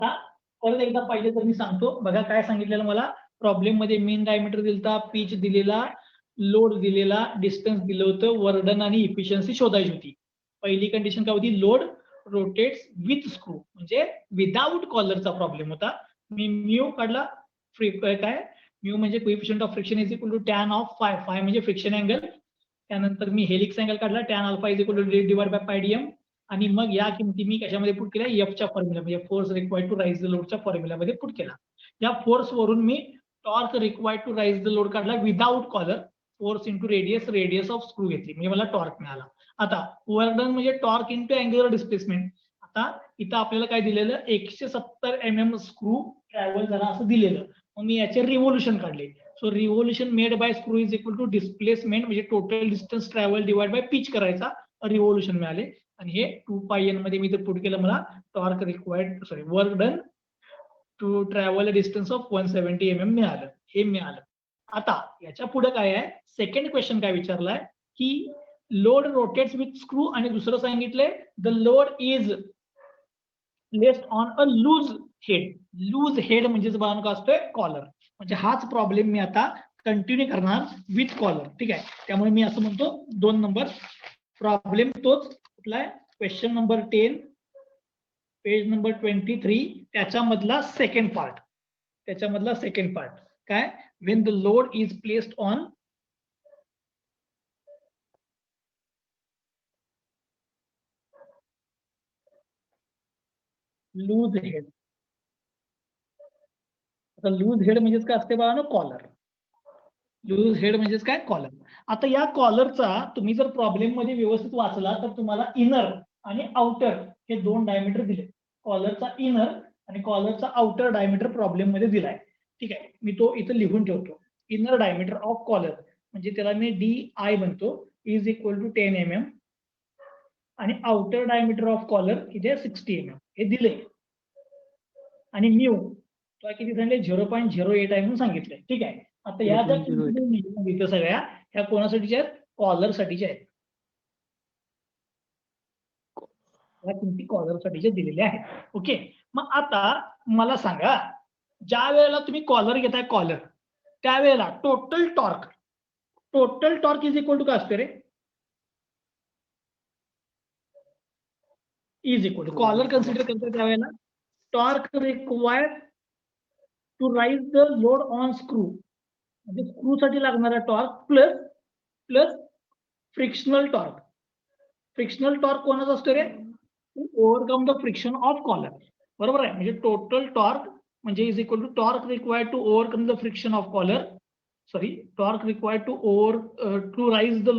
आता परत एकदा पाहिजे तर मी सांगतो. बघा काय सांगितलेलं मला प्रॉब्लेम मध्ये मीन डायमीटर दिलता, पिच दिलेला, लोड दिलेला, डिस्टन्स दिलं होतं, वर्डन आणि इफिशियन्सी शोधायची होती. पहिली कंडिशन काय होती? लोड रोटेट्स विथ स्क्रू, म्हणजे विदाउट कॉलरचा प्रॉब्लेम होता. मी म्यू काढला, काय म्यू म्हणजे coefficient of friction is equal to tan of phi, phi म्हणजे फ्रिक्शन अँगल. त्यानंतर मी हेलिक्स अँगल काढला, tan alpha is equal to divide by pi DM. आणि मग या किमती मी कशामध्ये पुट केल्या? एफच्या फॉर्म्युला म्हणजे force required to raise the लोडच्या फॉर्म्युलामध्ये पुट केला. या फोर्स वरून मी torque required to raise the load काढला without collar. Force into radius, radius of screw घेतली म्हणजे मला टॉर्क मिळाला. आता वर्क डन म्हणजे टॉर्क इंटू अँग्युलर डिस्प्लेसमेंट. आता इथं आपल्याला काय दिलेलं? 170 mm स्क्रू ट्रॅव्हल झाला असं दिलेलं. मग मी याचे रिव्होल्यूशन काढले. So revolution made by screw is equal to displacement म्हणजे total distance travel divide by pitch करायचा, रिव्होल्यूशन मिळाले. आणि हे 2πn मध्ये मी तर पुट केलं, मला torque required work done to travel a distance of 170 mm मिळालं. हे मिळालं. आता याच्या पुढे काय आहे? सेकंड क्वेश्चन काय विचारलाय की लोड रोटेट्स विथ स्क्रू आणि दुसरं सांगितलंय the load is placed on a loose head. Loose head म्हणजेच बघा का असतोय? कॉलर. म्हणजे हाच प्रॉब्लेम मी आता कंटिन्यू करणार विथ कॉलर. ठीक आहे. त्यामुळे मी असं म्हणतो 2 नंबर प्रॉब्लेम तोच कुठला आहे? क्वेश्चन नंबर 10 पेज नंबर 23 त्याच्यामधला सेकंड पार्ट. त्याच्यामधला सेकंड पार्ट काय? When the load is placed on loose head. आता लूज हेड म्हणजेच काय असते बघा ना? कॉलर. लूज हेड म्हणजेच काय? कॉलर. आता या कॉलरचा तुम्ही जर प्रॉब्लेम मध्ये व्यवस्थित वाचला तर तुम्हाला इनर आणि आउटर हे 2 डायमीटर दिले. कॉलरचा इनर आणि कॉलरचा आउटर डायमीटर प्रॉब्लेम मध्ये दिलाय. ठीक आहे. मी तो इथं लिहून ठेवतो. इनर डायमीटर ऑफ कॉलर म्हणजे त्याला मी DI म्हणतो इज इक्वल टू 10 mm आणि आउटर डायमीटर ऑफ कॉलर किती आहे? 60 mm हे दिले. आणि म्यू तो किती सांगितले? 0.08 आहे म्हणून सांगितलंय. ठीक आहे. आता या ज्या किमती सगळ्या ह्या कोणासाठीच्या आहेत? कॉलर साठीच्या आहेत. या किमती कॉलर साठीच्या दिलेल्या आहेत. ओके. मग आता मला सांगा, ज्या वेळेला तुम्ही कॉलर घेताय कॉलर, त्यावेळेला total torque is equal to काय असते रे? Is equal to collar consider करतो त्यावेळेला torque required to raise the load on screw म्हणजे स्क्रू साठी लागणारा torque plus plus frictional torque. Frictional torque कोणाचा असतो रे? To overcome the friction of collar. बरोबर आहे. म्हणजे टोटल टॉर्क म्हणजे is equal to torque required to overcome the friction of collar. Sorry, torque required to raise the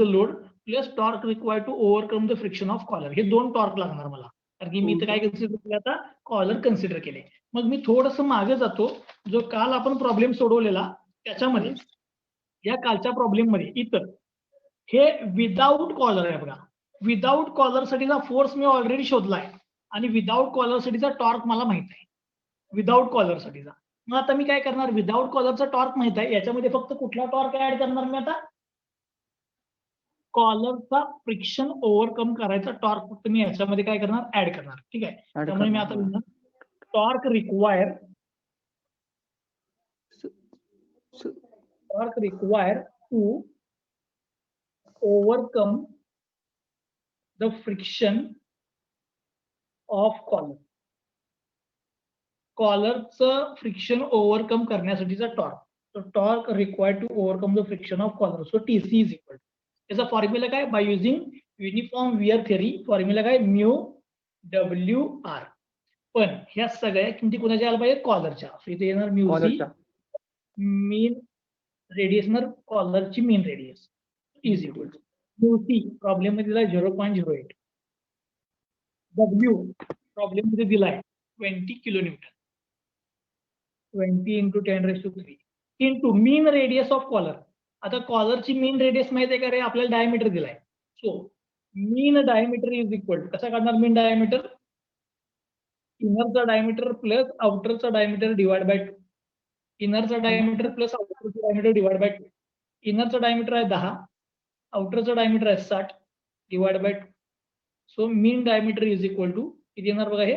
load plus torque required to overcome the friction of collar. हे 2 torque लागणार मला. कारण की मी इथं काय कन्सिडर केलं? आता कॉलर कन्सिडर केले. मग मी थोडस मागे जातो. जो काल आपण प्रॉब्लेम सोडवलेला त्याच्यामध्ये या कालच्या प्रॉब्लेम मध्ये इतर हे विदाउट कॉलर आहे बघा. विदाउट कॉलर साठीचा फोर्स मी ऑलरेडी शोधलाय आणि विदाउट कॉलर साठीचा टॉर्क मला माहित आहे. विदाउट कॉलर साठीचा. मग आता मी काय करणार? विदाउट कॉलरचा टॉर्क माहित आहे, याच्यामध्ये फक्त कुठला टॉर्क ऍड करणार मी आता? कॉलरचा फ्रिक्शन ओव्हरकम करायचा टॉर्क फक्त मी याच्यामध्ये काय करणार? ऍड करणार. ठीक आहे. त्यामुळे मी आता लिहिणार torque require to overcome the friction of collar. कॉलरचं फ्रिक्शन ओव्हरकम करण्यासाठीचा टॉर्क. तर torque required to overcome the friction of collar. So TC is equal. त्याचा फॉर्म्युला काय? By using uniform wear theory. Formula काय? Mu WR. पण ह्या सगळ्या किमती कोणाच्या आल्या पाहिजे? कॉलरच्या. इथे येणार म्यूची मीन रेडियस, कॉलरची mean radius is equal to mu C problem मध्ये दिलाय 0.08. W प्रॉब्लेम मध्ये दिलाय 20 kilonewton. 20 × 10⁻³ into mean radius of collar. आता कॉलरची मीन रेडियस माहिती आहे का रे? आपल्याला डायमीटर दिलाय. So mean diameter is equal to कसा काढणार? मीन डायमीटर इनरचा डायमीटर प्लस आउटरचा डायमीटर डिवाइड बाय 2. इनरचा डायमीटर प्लस आउटरचा डायमीटर डिवाइड बाय 2. इनरचा डायमीटर आहे 10, आउटरचा डायमीटर आहे 60 divide by 2. So mean diameter is equal to किती येणार बघा? हे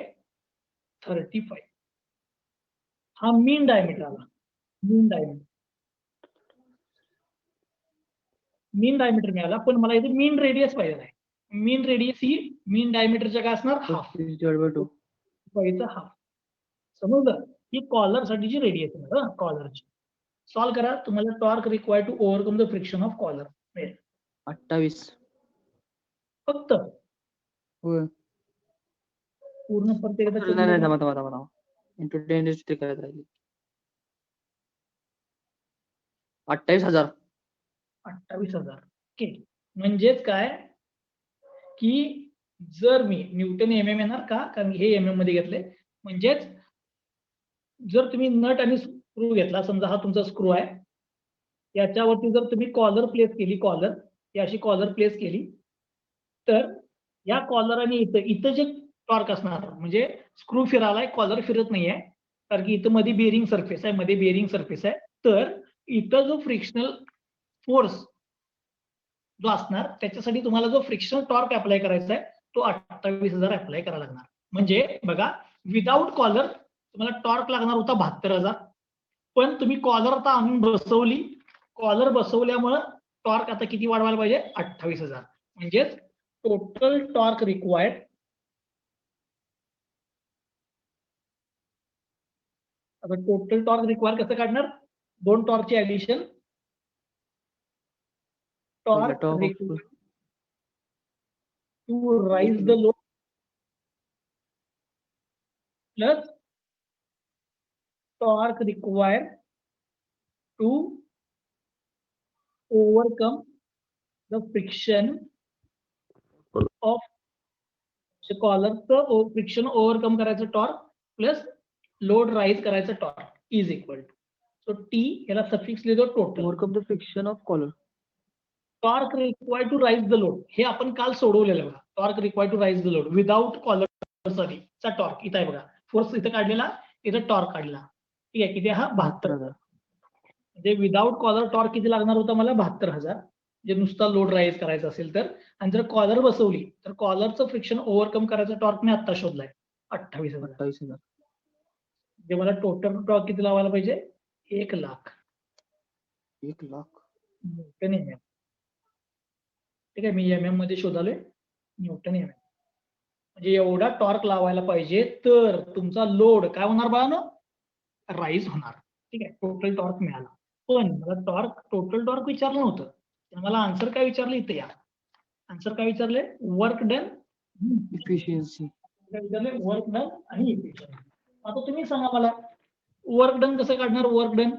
35. हा मीन डायमीटर आला. मीन डायमीटर मिळाला, पण मला इथे मीन रेडियस पाहिजे आहे. मीन रेडियस ही मीन डायमीटरच्या काय असणार? हाफ. 2 हाफ. समजलं? ही कॉलर साठीची रेडियस आहे, कॉलरची. सॉल्व करा. तुम्हाला torque required to overcome the friction of collar मिळेल 28. फक्त. पूर्ण परत एकदा check नाही करा. थांबा इंटू 10 करायचं राहिली. 28,000. 28,000. ओके. म्हणजेच काय की जर मी न्यूटन MM येणार का, कारण हे MM मध्ये घेतले. म्हणजेच जर तुम्ही नट आणि स्क्रू घेतला, समजा हा तुमचा स्क्रू आहे, याच्यावरती जर तुम्ही कॉलर प्लेस केली, कॉलर ही अशी कॉलर प्लेस केली, तर या कॉलर आणि इथं जे टॉर्क असणार, म्हणजे स्क्रू फिरायलाय, कॉलर फिरत नाहीये, कारण की इथं मध्ये बेरिंग सरफेस आहे, तर इथं जो फ्रिक्शनल फोर्स जो असणार, त्याच्यासाठी तुम्हाला जो फ्रिक्शनल टॉर्क अप्लाय करायचा आहे, तो 28,000 अप्लाय करायला लागणार. म्हणजे बघा, विदाऊट कॉलर तुम्हाला टॉर्क लागणार होता 72,000, पण तुम्ही कॉलर आता आणून बसवली, कॉलर बसवल्यामुळे टॉर्क आता किती वाढवायला पाहिजे? 28,000. म्हणजेच टोटल टॉर्क रिक्वायर्ड कसं काढणार? 2 टॉर्कची addition. Torque required to raise the load plus torque required to overcome the friction of कॉलरचं फ्रिक्शन ओव्हरकम करायचं टॉर्क प्लस लोड राईज करायचं torque is equal to. So T याला सफिक्स लिहितो total. Overcome the friction of collar. Torque required to raise the load हे आपण काल सोडवलेलं बघा. Torque required to raise the load without collar चा torque इथं आहे बघा. फोर्स इथं काढलेला, इथं टॉर्क काढला. ठीक आहे, किती हा 72,000. म्हणजे विदाउट कॉलर टॉर्क किती लागणार होता मला? 72,000. जे नुसता लोड राईज करायचा असेल तर. आणि जर कॉलर बसवली तर कॉलरचं फ्रिक्शन ओव्हरकम करायचा टॉर्क मी आता शोधलाय 28,000. जे मला टोटल टॉर्क किती लावायला पाहिजे? 1 लाख. 1 lakh Newton MM. ठीक आहे, मी MM मध्ये शोधालोय, न्यूटन MM. म्हणजे एवढा टॉर्क लावायला पाहिजे तर तुमचा लोड काय होणार बाळानो? राईज होणार. ठीक आहे, टोटल टॉर्क मिळाला. पण मला टोटल टॉर्क विचारलं नव्हतं, मला आन्सर काय विचारलं? इथं या आन्सर काय विचारले? Work done efficiency. Work done आणि इफिशियन्सी. आता तुम्ही सांगा मला, वर्क डन कसं काढणार? Work done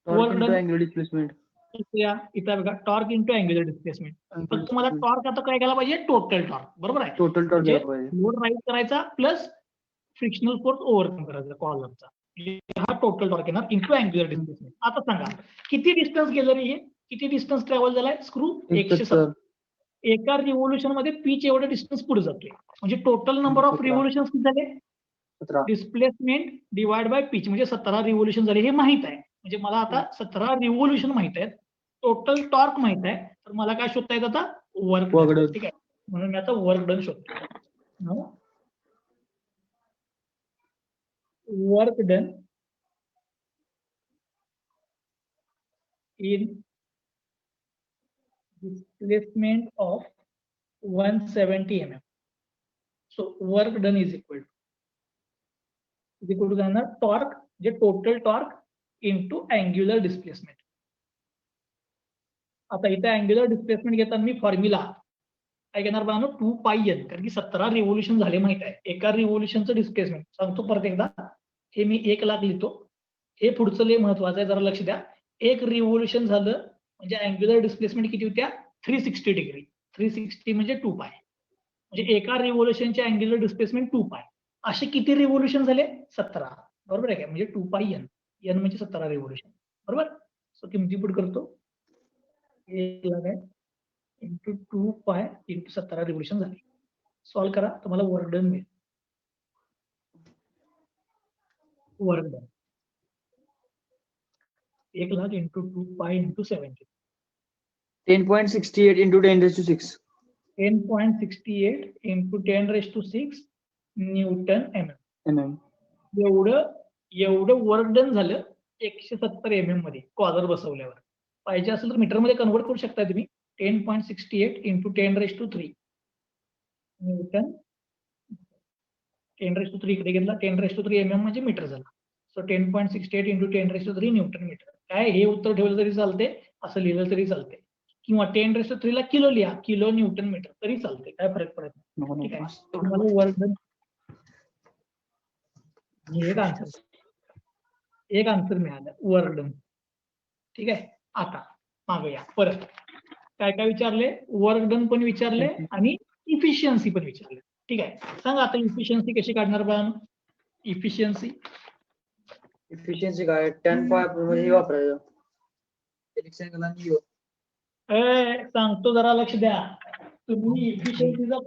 angular displacement. इथं बघा, टॉर्क इंटू अँग्युलर डिस्प्लेसमेंट. पण तुम्हाला टॉर्क आता काय केला पाहिजे? Total torque. बरोबर आहे, टोटल टॉर्क लोड राईज करायचा प्लस फ्रिक्शनल फोर्स ओव्हरकम करायचा कॉलरचा. हा टोटल टॉर्क येणार इंटू अँग्युलर डिस्प्लेसमेंट. आता सांगा किती डिस्टन्स गेलं रे? हे किती डिस्टन्स ट्रॅव्हल झालाय? स्क्रू 170. एका रिव्होल्यूशन मध्ये पीच एवढं डिस्टन्स पुढे जातोय. म्हणजे टोटल नंबर ऑफ रिव्होल्यूशन किती झाले? 17. डिस्प्लेसमेंट डिवाइड बाय पीच म्हणजे 17 रिव्होल्यूशन झाले. हे माहित आहे, म्हणजे मला आता 17 रिव्होल्यूशन माहित आहेत, टोटल टॉर्क माहित आहे, तर मला काय शोधता येत आता? Work done. ठीक आहे, म्हणून मी आता वर्क डन शोधतो. Work done in displacement of 170 mm. So work done is equal to torque, जे total torque into angular displacement. आता इथे अँग्युलर डिस्प्लेसमेंट घेताना मी फॉर्म्युला काय घेणार बघा, 2πn, कारण की 17 रिव्होल्यूशन झाले माहित आहे. एका रिव्होल्यूशनचं डिस्प्लेसमेंट सांगतो परत एकदा. हे मी 1 लाख लिहितो. हे पुढचं लय महत्वाचं आहे, जरा लक्ष द्या. एक रिव्होल्यूशन झालं म्हणजे अँग्युलर डिस्प्लेसमेंट किती होत्या? 360 डिग्री. 360 म्हणजे 2π. म्हणजे एका रिव्होल्यूशनचे अँग्युलर डिस्प्लेसमेंट 2π. असे किती रिव्होल्यूशन झाले? 17. बरोबर आहे काय? म्हणजे 2πn. n म्हणजे 17 रिव्होल्यूशन. बरोबर. सो किमती पुट करतो. 1 लाख आहे इंटू 2π इंटू 17 रिव्होल्यूशन झाले. सॉल्व करा, तुम्हाला वर्क डन मिळेल. Work done 1 lakh into 2π into 70. 10.68 into 10⁶. 10.68 into 10⁶ Newton MM. mm. एवढं वर्क डन झालं 170 mm मध्ये कॉलर बसवल्यावर. पाहिजे असेल तर मीटर मध्ये कन्वर्ट करू शकता तुम्ही. 10.68 into 10⁻³ न्यूटन. 10⁻³ इकडे घेतला, 10⁻³ mm म्हणजे मीटर झाला. So 10.68 into 10⁻³ newton meter. काय हे उत्तर ठेवलं तरी चालते, असं लिहिलं तरी चालते, किंवा 10⁻³ ला किलो लिहा, किलो न्यूटन मीटर तरी चालते, काय फरक पडत नाही. ठीक आहे. तुम्हाला वर्क डन एक आन्सर मिळालं, वर्क डन. ठीक आहे. आता मागे या परत. काय काय विचारले? वर्क डन पण विचारले आणि इफिशियन्सी पण विचारले. ठीक आहे. सांगा आता इफिशियन्सी कशी काढणार बा? इफिशियन्सी काय 10 मध्ये वापरायचं. सांगतो, जरा लक्ष द्या. तुम्ही इफिशियन्सीचा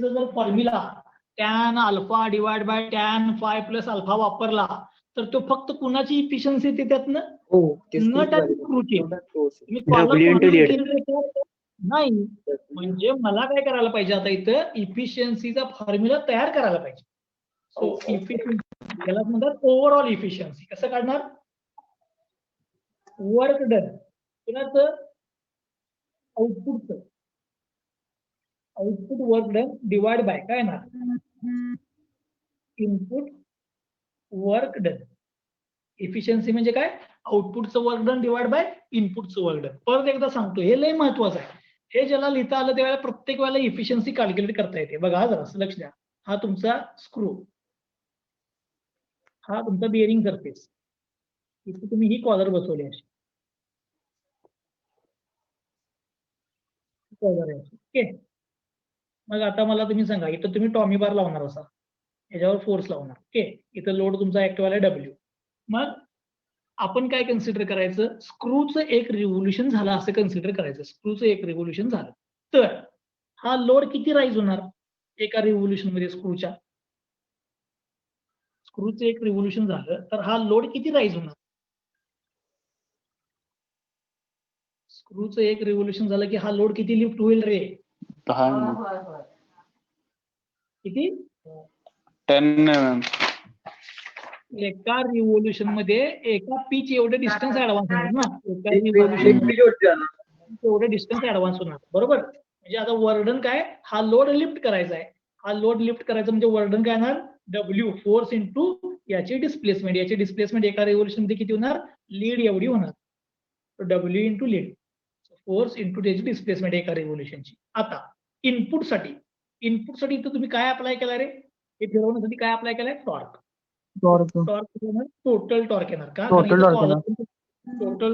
जर formula tan alpha divide by tan phi plus alpha वापरला तर तो फक्त कुणाची इफिशियन्सी येते त्यातनं? नट आणि स्क्रूची. नाही, म्हणजे मला काय करायला पाहिजे आता इथं इफिशियन्सीचा फॉर्म्युला तयार करायला पाहिजे. सो इफिशियन्सी याला म्हणतात ओव्हरऑल इफिशियन्सी. कसं काढणार? वर्क डन कुणाचं? आउटपुटचं. Output work done divide by काय ना इनपुट वर्क डन. इफिशियन्सी म्हणजे काय? आउटपुटचं वर्क डन डिवाइड बाय इनपुटचं वर्क डन. परत एकदा सांगतो, हे लय महत्वाचं आहे. हे ज्याला लिहिता आलं त्यावेळेला प्रत्येक वेळेला इफिशियन्सी कॅल्क्युलेट करता येते. बघा जरा लक्ष द्या. हा तुमचा स्क्रू, हा तुमचा बिअरिंग सरफेस. इथे तुम्ही ही कॉलर बसवली अशी. ओके. मग आता मला तुम्ही सांगा, इथं तुम्ही टॉमी बार लावणार असा, याच्यावर फोर्स लावणार. ओके. इथं लोड तुमचा ऍक्टिव्ह आला डब्ल्यू. मग आपण काय कन्सिडर करायचं? स्क्रूचं एक रिव्होल्यूशन झालं असं कन्सिडर करायचं. स्क्रूचं एक रिव्होल्यूशन झालं तर हा लोड किती राईज होणार एका रिव्होल्यूशन मध्ये? स्क्रूचं एक रिव्होल्यूशन झालं तर हा लोड किती राईज होणार? स्क्रूचं एक रिव्होल्यूशन झालं की हा लोड किती लिफ्ट होईल रे? किती? 10 mm. एका रिव्होल्यूशन मध्ये एका पीच एवढे डिस्टन्स ऍडव्हान्स होणार ना. एका रिव्होल्यूशन एवढे डिस्टन्स ऍडव्हान्स होणार, बरोबर. म्हणजे आता वर्डन काय? हा लोड लिफ्ट करायचा आहे. हा लोड लिफ्ट करायचा म्हणजे वर्डन काय येणार? डब्ल्यू फोर्स इंटू याची डिस्प्लेसमेंट. याची डिस्प्लेसमेंट एका रिव्होल्यूशन मध्ये किती होणार? लीड एवढी होणार. W into lead, force into त्याची डिस्प्लेसमेंट एका रिव्होल्यूशनची. आता इनपुटसाठी इथं तुम्ही काय अप्लाय केला रे? हे फिरवण्यासाठी काय अप्लाय केलाय? टॉर्क. टोटल टॉर्क येणार का? Total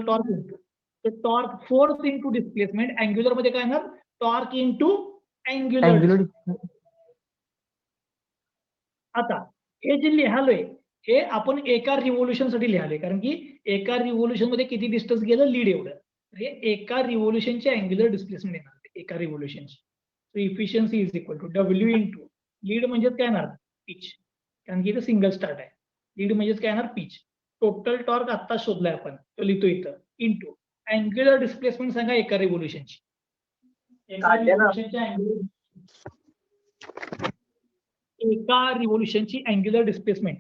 torque into torque force into displacement. Angular मध्ये काय येणार? Torque into angular. आता हे जे लिहालोय हे आपण एका रिव्होल्यूशन साठी लिहालोय, कारण की एका रिव्होल्यूशन मध्ये किती डिस्टन्स गेलं? लीड एवढं. हे एका रिव्होल्यूशनची अँग्युलर डिस्प्लेसमेंट येणार एका रिव्होल्यूशनची. So efficiency is equal to W into lead म्हणजेच काय येणार? पिच, कारण की इथं सिंगल स्टार्ट आहे. लीड म्हणजेच काय येणार? पिच. टोटल टॉर्क आता शोधलाय आपण, तो लिहितो इथं, इंटू अँग्युलर डिस्प्लेसमेंट सांगा एका रिव्होल्यूशनची. एका रिव्होल्यूशनची अँग्युलर डिस्प्लेसमेंट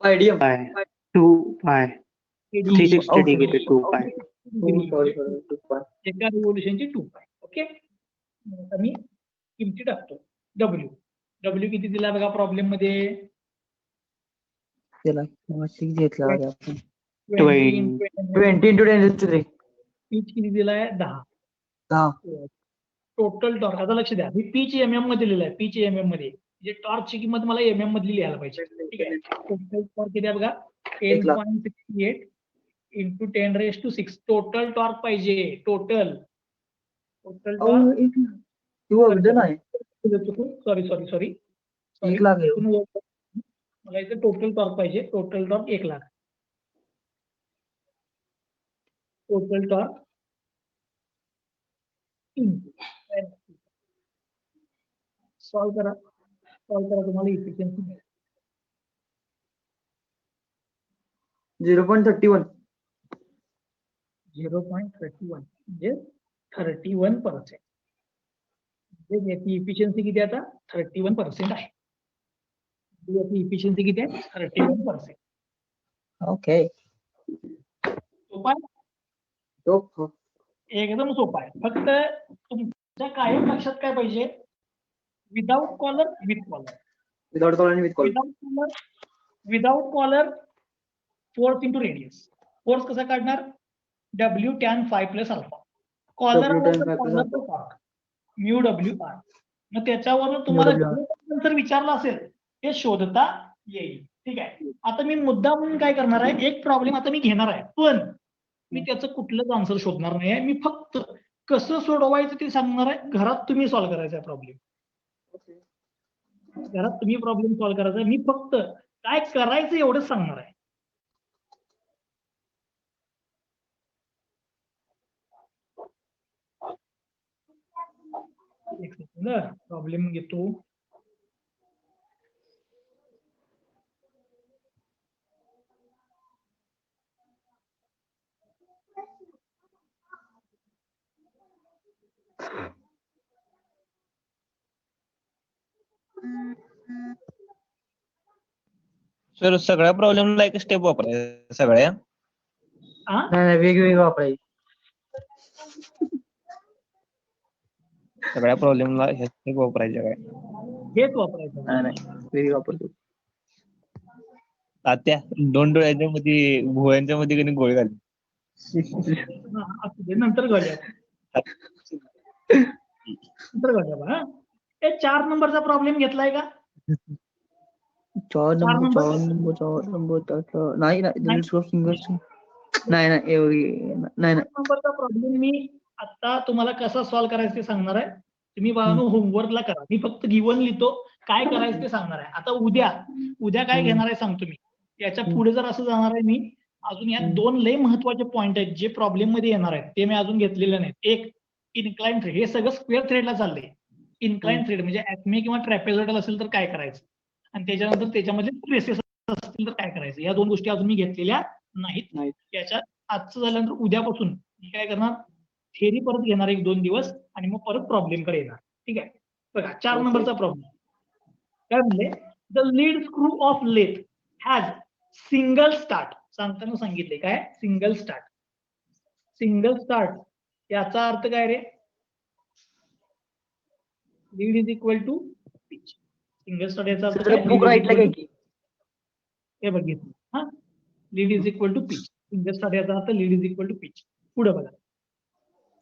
आयडियम 2 pi 360 डिग्री 2 pi. एका रिव्होल्यूशनची 2 पाय. ओके. आता मी किमती टाकतो. डब्ल्यू किती दिला बघा प्रॉब्लेम मध्ये? 20 into 10⁻³ पीच किती दिलाय? 10. टोटल टॉर्क, आता लक्ष द्या, मी पीच एमएम मध्ये लिहिलाय. पीच एमएम मध्ये म्हणजे टॉर्कची किंमत मला एमएम मधली लिहायला पाहिजे. ठीक आहे. टोटल टॉर्क किती आहे बघा? 10.68 इंटू 10⁻⁶. टोटल टॉर्क पाहिजे. Total torque. सॉरी 1 लाख आहे. मला इथे टोटल टॉर्क पाहिजे. Total torque 1 lakh. Total torque solve करा तुम्हाला इफिशियन्सी मिळेल. 0.31 म्हणजे 31%. याची इफिशियन्सी किती आता? 31% आहे. याची इफिशियन्सी किती आहे 31%. ओके. सोपा आहे? एकदम सोपा आहे. फक्त तुमच्या कायम लक्षात काय पाहिजे, without collar with collar. Without collar आणि with collar. Without collar force into radius. Force कसा काढणार, W tan phi plus alpha. Collar mu W R. मग त्याच्यावरून तुम्हाला जर विचारलं असेल ते शोधता येईल. ठीक आहे. आता मी मुद्दा म्हणून काय करणार आहे, एक प्रॉब्लेम आता मी घेणार आहे, पण मी त्याचं कुठलंच आन्सर शोधणार नाही आहे. मी फक्त कसं सोडवायचं ते सांगणार आहे. घरात तुम्ही सॉल्व्ह करायचा आहे प्रॉब्लेम. घरात तुम्ही प्रॉब्लेम सॉल्व्ह करायचा आहे. मी फक्त काय करायचं एवढंच सांगणार आहे. एक सेकंद प्रॉब्लेम घेतो. सर सगळ्या प्रॉब्लेमला एक स्टेप वापरायचं सगळ्या. नाही वेगवेगळं वापरायचं. सगळ्या प्रॉब्लेमला हे स्टेप वापरायचे काय? हेच वापरायचं. नाही वेगळी वापरतो. तात्या 2 डोळ्यांच्या मध्ये भुवयांच्या मध्ये कधी गोळी घाली. नंतर घालूया. हा. 4 नंबरचा प्रॉब्लेम घेतलाय का? 4 नंबर नाही नंबरचा प्रॉब्लेम मी आता तुम्हाला कसा सॉल्व्ह करायचं ते सांगणार आहे. तुम्ही बाळांनो होमवर्कला करा. मी फक्त गिवन लिहितो, काय करायचं ते सांगणार आहे. आता उद्या काय घेणार आहे सांगतो मी. याच्या पुढे जर असं जाणार आहे मी, अजून यात 2 लय महत्वाचे पॉईंट आहेत जे प्रॉब्लेम मध्ये येणार आहेत, ते मी अजून घेतलेले नाहीत. एक इन्क्लाइन थ्रेड. हे सगळं स्क्वेअर थ्रेडला चाललंय. इन्क्लाइन थ्रेड म्हणजे ऍक्मे किंवा ट्रॅपेझॉइडल असेल तर काय करायचं, आणि त्याच्यानंतर त्याच्यामध्ये ट्रेसेस असतील तर काय करायचं. या 2 गोष्टी अजून मी घेतलेल्या नाहीत. याच्या आजचं झाल्यानंतर उद्यापासून मी काय करणार, थेरी परत घेणार 1-2 दिवस आणि मग परत प्रॉब्लेम कडे येणार. ठीक आहे. बघा 4 नंबरचा प्रॉब्लेम काय म्हणले, the lead screw of lathe has single start. सांगताना सांगितले काय, सिंगल स्टार्ट. सिंगल स्टार्ट याचा अर्थ काय रे, lead is equal to pitch. Single start याचा अर्थ काय, बुक राईटला काय की हे बघितलं. हा, lead is equal to pitch. Single start याचा अर्थ lead is equal to pitch. पुढे बघा,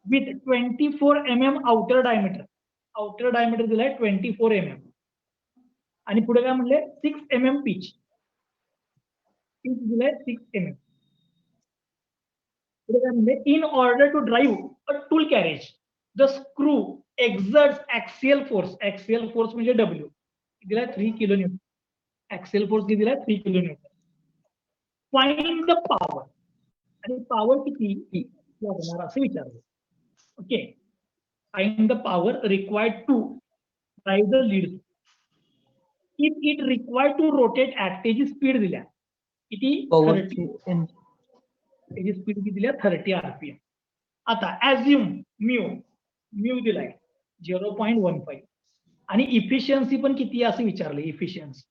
with 24 mm outer diameter. Outer diameter दिलाय 24 mm आणि पुढे काय म्हणले 6 mm पिच. पिच दिलाय 6 mm. पुढे काय म्हणले, in order to drive a tool carriage the screw exerts axial force. Axial force म्हणजे W दिलाय 3 kN. ऍक्सियल फोर्स किती दिलाय 3 kN. Find the power. आणि पॉवर किती लागणार असं विचारलं. Okay. Find the power required to drive the lead. If it required to rotate at, त्याची स्पीड दिल्या किती, 30. त्याची स्पीड किती दिल्या 30 RPM. आता ऍज्युम म्यू दिलाय 0.15 आणि इफिशियन्सी पण किती असं विचारलं. इफिशियन्सी.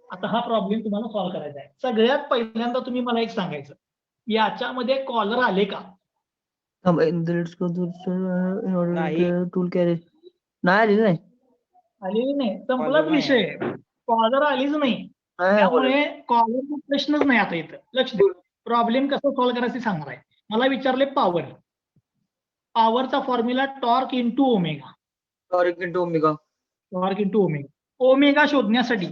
आता हा प्रॉब्लेम तुम्हाला सॉल्व्ह करायचा आहे. सगळ्यात पहिल्यांदा तुम्ही मला एक सांगायचं, याच्यामध्ये कॉलर आले का? टूल कॅरेज नाही आलेली नाही. संपलाच विषय. कॉलर आलीच नाही. त्यामुळे कॉलरचा प्रश्नच नाही आता इथं. लक्ष द्या. प्रॉब्लेम कसं सॉल्व्ह करायचं सांगणार आहे. मला विचारले पॉवर. पॉवरचा formula torque into omega. Torque into omega. Omega शोधण्यासाठी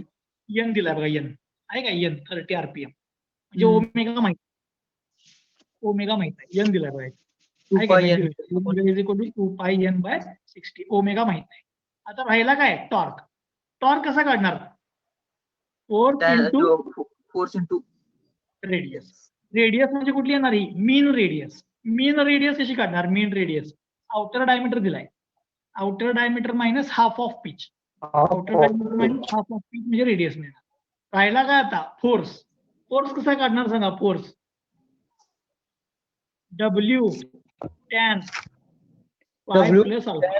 एन दिलाय बघा. एन आहे का, एन 30 RPM म्हणजे ओमेगा माहिती. ओमेगा माहित आहे. एन दिलाय बघा. 2πn/60 ओमेगा माहित आहे. आता राहिला काय, टॉर्क. टॉर्क कसा काढणार, फोर्स इंटू रेडियस. रेडियस म्हणजे कुठली येणार ही, मीन रेडियस. मीन रेडियस कशी काढणार, मीन रेडियस. आउटर डायमीटर दिलाय, outer diameter minus half of pitch. Outer diameter minus half of pitch म्हणजे रेडियस मिळणार. राहिला काय आता, फोर्स. फोर्स कसा काढणार सांगा, force W tan phi plus alpha.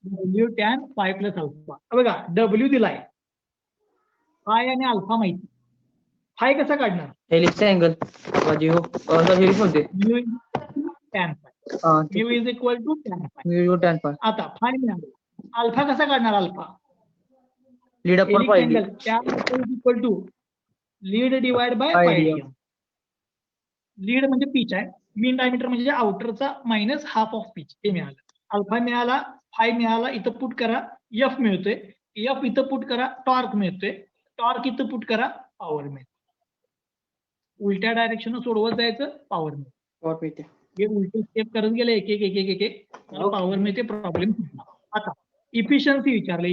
W tan phi plus alpha. बघा W दिलाय फाय आणि अल्फा माहिती. फाय कसा काढणार? हेलिक्सचा अँगल हेलिक्स म्हणते mu tan phi. Mu is equal to tan phi. Tan phi. आता फाय मिळाला. अल्फा कसा काढणार? Alpha lead upon helix pi angle tan is equal to lead divide by Pi pi d. D. Lead म्हणजे pitch आहे, mean diameter म्हणजे आउटरचा minus half of pitch. हे मिळालं. अल्फा मिळाला, फाय मिळाला, इथं पुट करा, एफ मिळतोय, एफ इथं पुट करा, टॉर्क मिळतोय, टॉर्क इथं पुट करा, पॉवर मिळते. उलट्या डायरेक्शन सोडवत जायचं, पॉवर मिळते. हे उलटे स्टेप करत गेले एक एक एक एक एक एक मला पॉवर मिळते, प्रॉब्लेम. आता इफिशियन्सी विचारलं.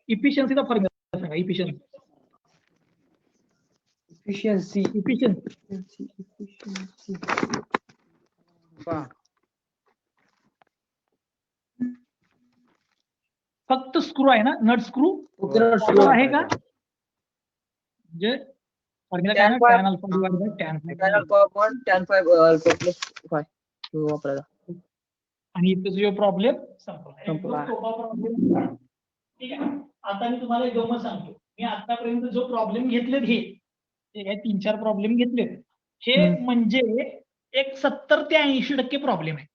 इफिशियन्सीचा फॉर्म्युला सांगा. इफिशियन्सी फक्त स्क्रू आहे ना, नट स्क्रू आहे का? म्हणजे फॉर्म्युला काय ना, tan alpha divide by tan phi वापरायला. आणि इथं जो प्रॉब्लेम संपला. संपला. सोपा प्रॉब्लेम. ठीक आहे. आता मी तुम्हाला एक गंमत सांगतो. मी आतापर्यंत जो प्रॉब्लेम घेतलेत हे 3-4 प्रॉब्लेम घेतलेत, हे म्हणजे एक 70 ते 80% प्रॉब्लेम आहे.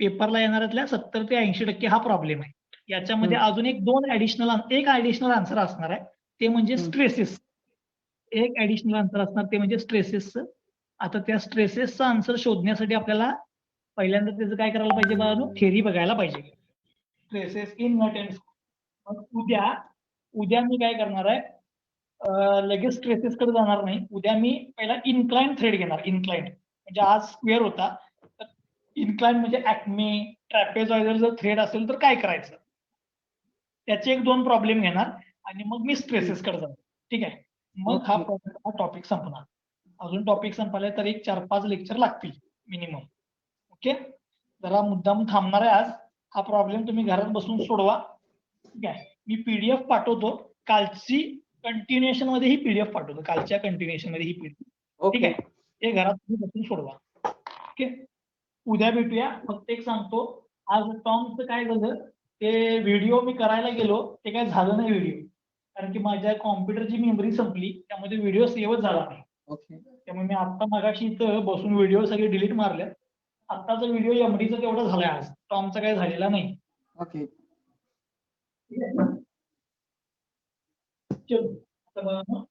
पेपरला येणाऱ्यातल्या 70 ते 80% हा प्रॉब्लेम आहे. याच्यामध्ये अजून एक ऍडिशनल आन्सर असणार आहे, ते म्हणजे स्ट्रेसेस. एक ऍडिशनल आन्सर असणार, ते म्हणजे स्ट्रेसेसचं. आता त्या स्ट्रेसेसचा आन्सर शोधण्यासाठी आपल्याला पहिल्यांदा त्याचं काय करायला पाहिजे बाळांनो? थेरी बघायला पाहिजे. Stresses in nut and screw. उद्या मी काय करणार आहे, लगेच स्ट्रेसेस कडे जाणार नाही. उद्या मी पहिला इन्क्लाइन थ्रेड घेणार. इन्क्लाइन म्हणजे आज स्क्वेअर होता, तर इन्क्लाइन म्हणजे ऍक्मे, ट्रॅपेझॉइडल जर थ्रेड असेल तर काय करायचं, त्याचे 1-2 प्रॉब्लेम घेणार आणि मग मी स्ट्रेसेस कडे जाणार. ठीक आहे. मग हा टॉपिक संपणार. अजून टॉपिक संपायला तर एक 4-5 लेक्चर लागतील मिनिमम. ओके. जरा मुद्दाम थांबणार आहे आज. हा प्रॉब्लेम तुम्ही घरात बसून सोडवा. ठीक आहे. मी पीडीएफ पाठवतो. कालची कंटिन्युएशन मध्ये ही पीडीएफ पाठवतो. कालच्या कंटिन्युएशन मध्ये ही पीडीएफ. ठीक आहे. हे घरात तुम्ही बसून सोडवा. ओके. उद्या भेटूया. फक्त एक सांगतो, आज टॉमचं काय झालं, ते व्हिडिओ मी करायला गेलो, ते काय झालं नाही व्हिडिओ, कारण की माझ्या कॉम्प्युटरची मेमरी संपली, त्यामध्ये व्हिडिओ सेव्हच झाला नाही. त्यामुळे मी आता मगाशी इथं बसून व्हिडिओ सगळे डिलीट मारले. आत्ताचा व्हिडिओ एमडीचा तेवढा झालाय, आज टॉमचा काही झालेला नाही. ओके. चलो.